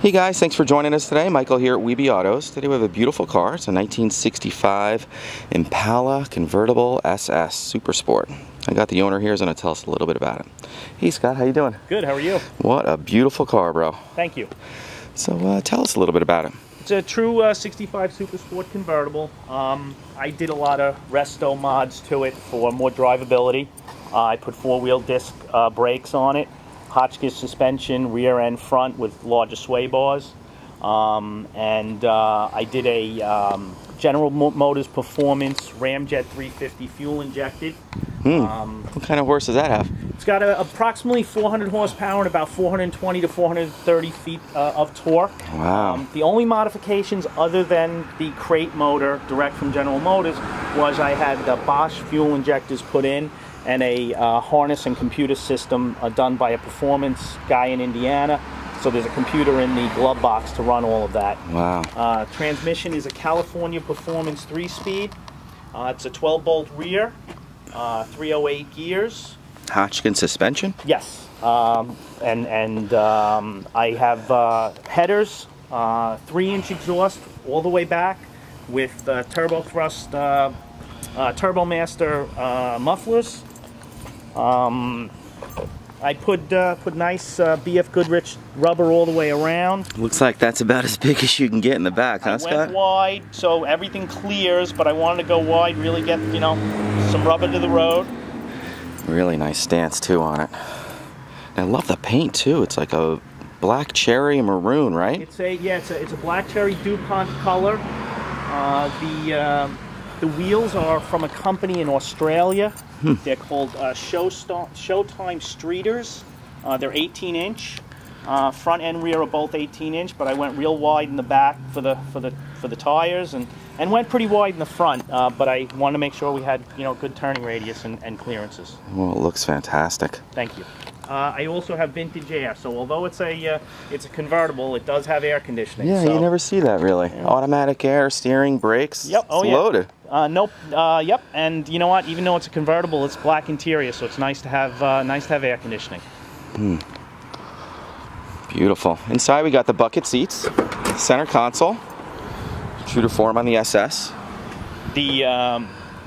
Hey guys, thanks for joining us today. Michael here at WeBe Autos. Today we have a beautiful car. It's a 1965 Impala Convertible SS Super Sport. I got the owner here. He's going to tell us a little bit about it. Hey Scott, how you doing? Good, how are you? What a beautiful car, bro. Thank you. So tell us a little bit about it. It's a true 65 Super Sport convertible. I did a lot of resto mods to it for more drivability. I put four-wheel disc brakes on it. Hotkiss suspension, rear and front with larger sway bars. I did a General Motors Performance Ramjet 350 fuel injected. What kind of horse does that have? It's got approximately 400 horsepower and about 420 to 430 feet of torque. Wow. The only modifications other than the crate motor direct from General Motors was I had the Bosch fuel injectors put in and a harness and computer system done by a performance guy in Indiana. So there's a computer in the glove box to run all of that. Wow. Transmission is a California Performance 3-speed. It's a 12-bolt rear, 308 gears. Hotchkiss suspension? Yes. I have headers, 3-inch exhaust all the way back with turbo thrust Turbomaster mufflers. I put nice BFGoodrich rubber all the way around. Looks like that's about as big as you can get in the back, huh, Scott? I went wide, so everything clears, but I wanted to go wide, really get, you know, some rubber to the road. Really nice stance, too, on it. And I love the paint, too. It's like a black cherry maroon, right? It's a black cherry DuPont color. The wheels are from a company in Australia. They're called Showtime Streeters. They're 18-inch. Front and rear are both 18-inch, but I went real wide in the back for the tires and went pretty wide in the front. But I wanted to make sure we had, you know, good turning radius and clearances. Well, it looks fantastic. Thank you. I also have vintage air, so although it's a convertible, it does have air conditioning. Yeah, so. You never see that really. Yeah. Automatic air, steering, brakes. Yep. It's loaded. Nope. Yep. And you know what? Even though it's a convertible, it's black interior, so it's nice to have air conditioning. Beautiful. Inside we got the bucket seats, center console, true to form on the SS.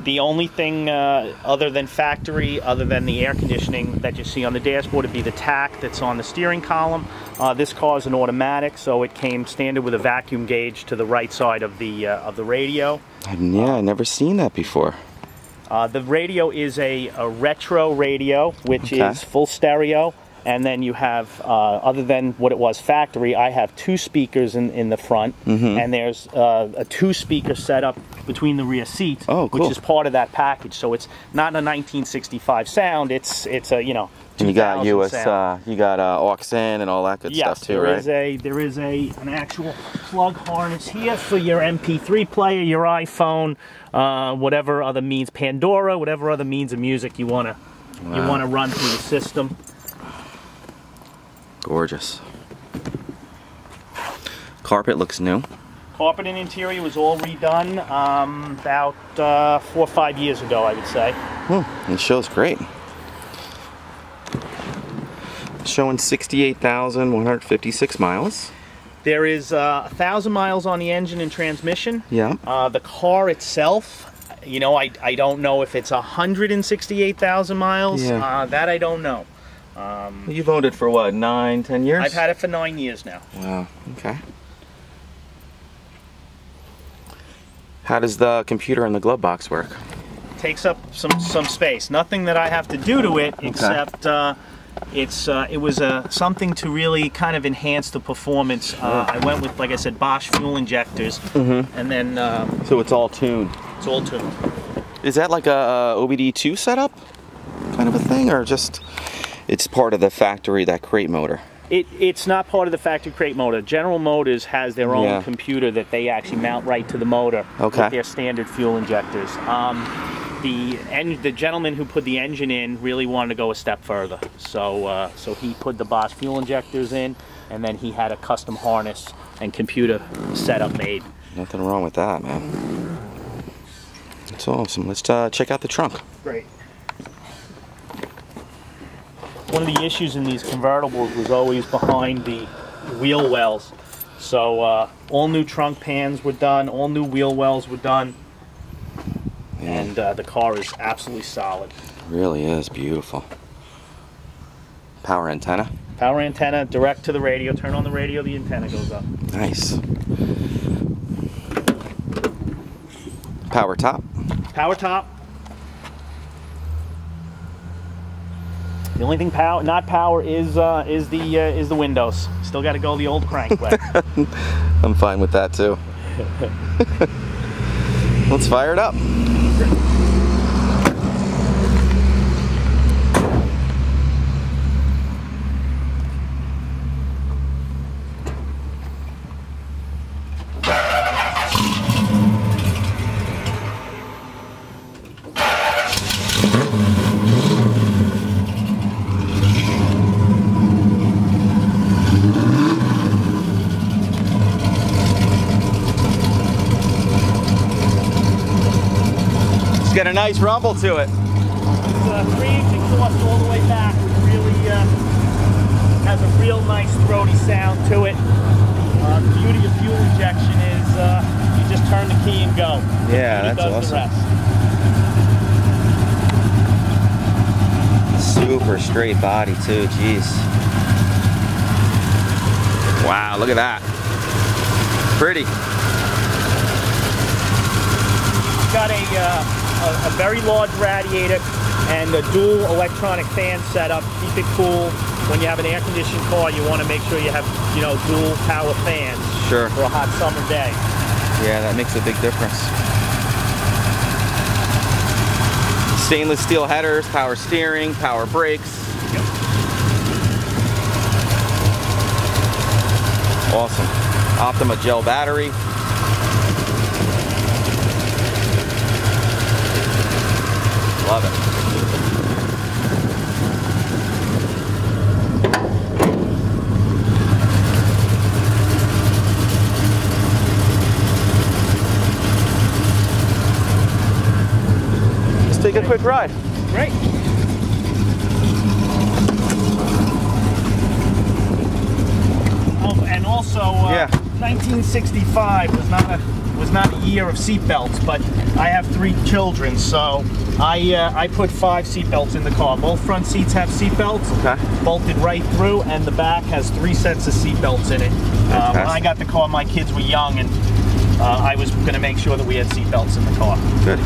The only thing other than factory, other than the air conditioning that you see on the dashboard, would be the tack that's on the steering column. This car is an automatic, so it came standard with a vacuum gauge to the right side of the radio. Yeah, I've never seen that before. The radio is a retro radio, which is full stereo. And then you have, other than what it was factory, I have 2 speakers in the front, and there's a 2-speaker setup between the rear seats, which is part of that package. So it's not a 1965 sound; it's a, you know. And you got you got aux in and all that good stuff too, right? There is an actual plug harness here for your MP3 player, your iPhone, whatever other means, Pandora, whatever other means of music you wanna run through the system. Gorgeous. Carpet looks new. Carpet and interior was all redone about 4 or 5 years ago, I would say. It shows great. Showing 68,156 miles. There is 1,000 miles on the engine and transmission. Yeah. The car itself, you know, I don't know if it's 168,000 miles. Yeah. That I don't know. You've owned it for what, 9, 10 years? I've had it for 9 years now. Wow, okay. How does the computer in the glove box work? It takes up some space. Nothing that I have to do to it, except it was something to really kind of enhance the performance. I went with, like I said, Bosch fuel injectors, and then... so it's all tuned? It's all tuned. Is that like a OBD2 setup kind of a thing, or just... It's part of the factory, that crate motor? It's not part of the factory crate motor. General Motors has their own computer that they actually mount right to the motor with their standard fuel injectors. The gentleman who put the engine in really wanted to go a step further. So he put the Bosch fuel injectors in, and then he had a custom harness and computer setup made. Nothing wrong with that, man. That's awesome. Let's check out the trunk. Great. One of the issues in these convertibles was always behind the wheel wells. So all new trunk pans were done, all new wheel wells were done, and the car is absolutely solid. It really is beautiful. Power antenna? Power antenna, direct to the radio. Turn on the radio, the antenna goes up. Nice. Power top? Power top. The only thing not power is the windows. Still got to go the old crank way. I'm fine with that too. Let's fire it up. Got a nice rumble to it. It's 3-inch exhaust all the way back. It really has a real nice throaty sound to it. The beauty of fuel injection is you just turn the key and go. Yeah, that's awesome. The rest. Super straight body too, jeez. Wow, look at that. Pretty. Got a very large radiator and a dual electronic fan setup. Keep it cool. When you have an air-conditioned car, you want to make sure you have, you know, dual power fans. Sure. For a hot summer day. Yeah, that makes a big difference. Stainless steel headers, power steering, power brakes. Yep. Awesome. Optima Gel Battery. Love it. Let's take a quick ride. Great. Oh, and also, 1965 was not a year of seatbelts, but I have 3 children, so I put 5 seatbelts in the car. Both front seats have seatbelts, bolted right through, and the back has 3 sets of seatbelts in it. When I got the car, my kids were young, and I was going to make sure that we had seatbelts in the car. Good.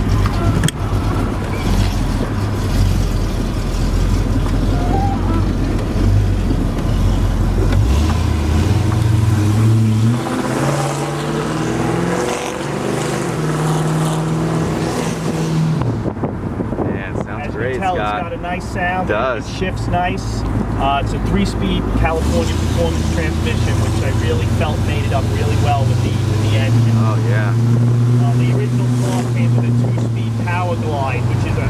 It's got a nice sound. It does. It shifts nice. It's a 3-speed California performance transmission, which I really felt made it up really well with the engine. Oh yeah. The original car came with a 2-speed power glide, which is a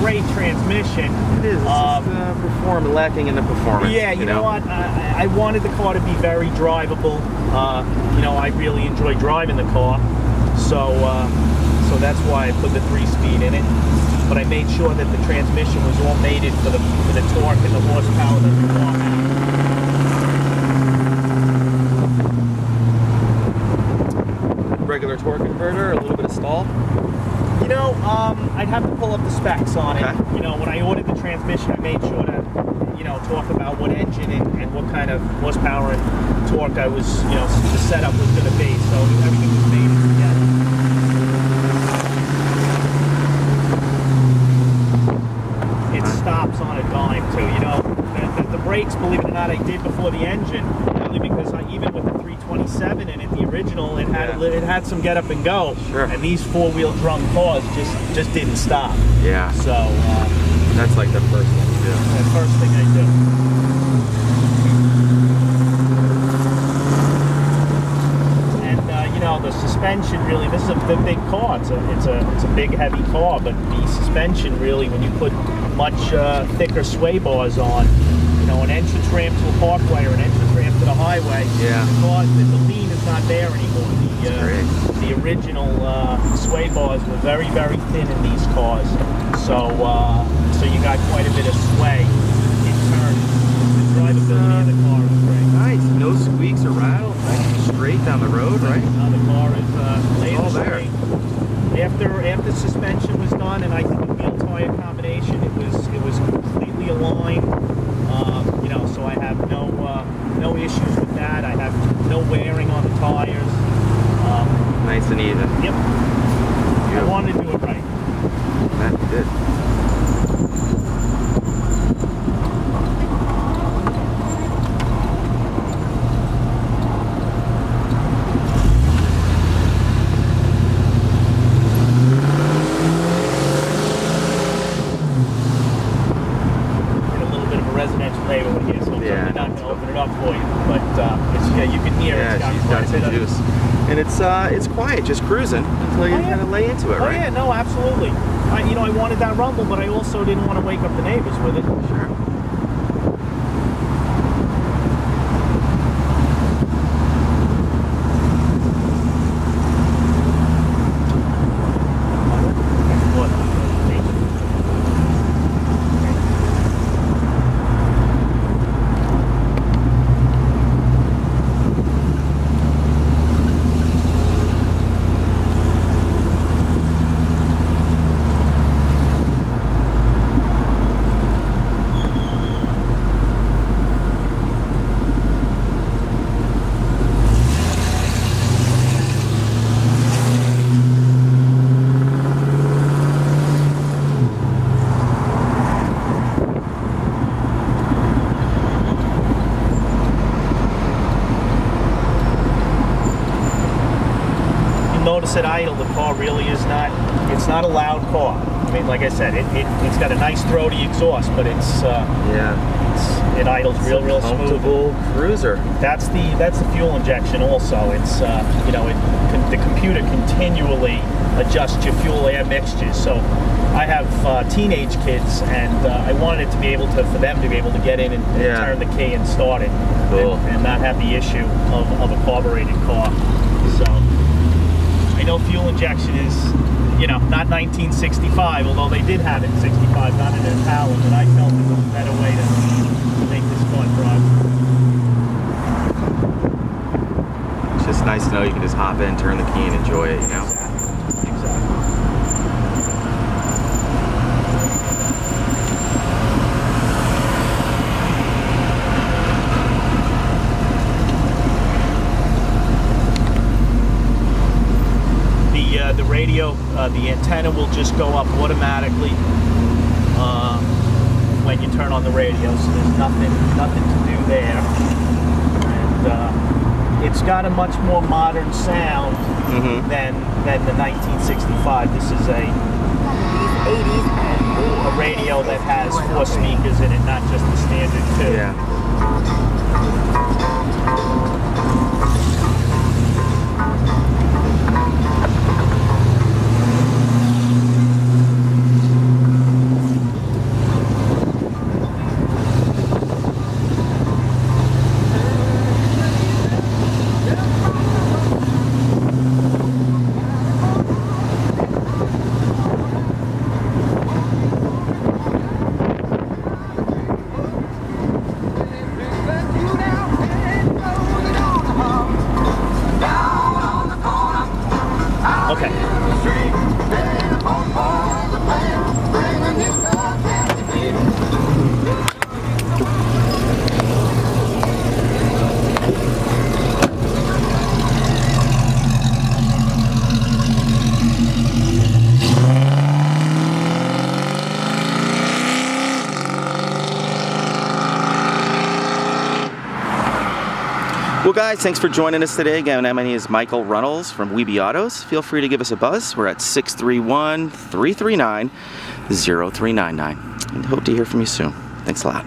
great transmission. It is. It's lacking in the performance. Yeah, you know what? I wanted the car to be very drivable. You know, I really enjoy driving the car, so that's why I put the 3-speed in it. But I made sure that the transmission was all mated for the torque and the horsepower that the car had. Regular torque converter, a little bit of stall? You know, I'd have to pull up the specs on it. You know, when I ordered the transmission, I made sure to, you know, talk about what engine and what kind of horsepower and torque I was, you know, the setup was going to be. So everything was mated together. Stops on a dime too, you know. The brakes, believe it or not, I did before the engine, only because even with the 327 in it, the original, it had some get up and go. Sure. And these 4-wheel drum cars just didn't stop. Yeah. So that's like the first thing to do. The first thing I do. You know, the suspension really, this is a big car. It's a big heavy car, but the suspension really, when you put much thicker sway bars on, you know, an entrance ramp to a parkway or an entrance ramp to the highway, the lean is not there anymore. The original sway bars were very, very thin in these cars, so you got quite a bit of sway in turn. The drivability of the car is great. Nice. No squeaks or rattles. Nice and straight down the road, right? The car is all there. After suspension was done, and I think the wheel tire combination, it was completely aligned. You know, so I have no issues with that. I have no wearing on the tires. Nice and even. Yep. Beautiful. I wanted to do it right. That you did. Residential neighborhood here, so I'm certainly not going to open it up for you. But you can hear it. She's got some juice, and it's quiet, just cruising until you kind of lay into it, right? Oh yeah, no, absolutely. I wanted that rumble, but I also didn't want to wake up the neighbors with it. Sure. Notice at idle, the car really is not, it's not a loud car. I mean, like I said, it's got a nice throaty exhaust, but it idles real smooth. Comfortable cruiser. That's the fuel injection also. It's the computer continually adjusts your fuel air mixtures. So I have teenage kids, and I wanted it to be able to, for them to be able to get in and turn the key and start it, and not have the issue of a carbureted car. So I know fuel injection is, not 1965, although they did have it in 65, not in Impala, but I felt it was a better way to make this car drive. It's just nice to know you can just hop in, turn the key, and enjoy it, Exactly. The radio, the antenna will just go up automatically when you turn on the radio, so there's nothing to do there. And it's got a much more modern sound than the 1965. This is a radio that has 4 speakers in it, not just the standard 2. Yeah. Well guys, thanks for joining us today. Again, my name is Michael Runnalls from WeBe Autos. Feel free to give us a buzz. We're at 631-339-0399. And hope to hear from you soon. Thanks a lot.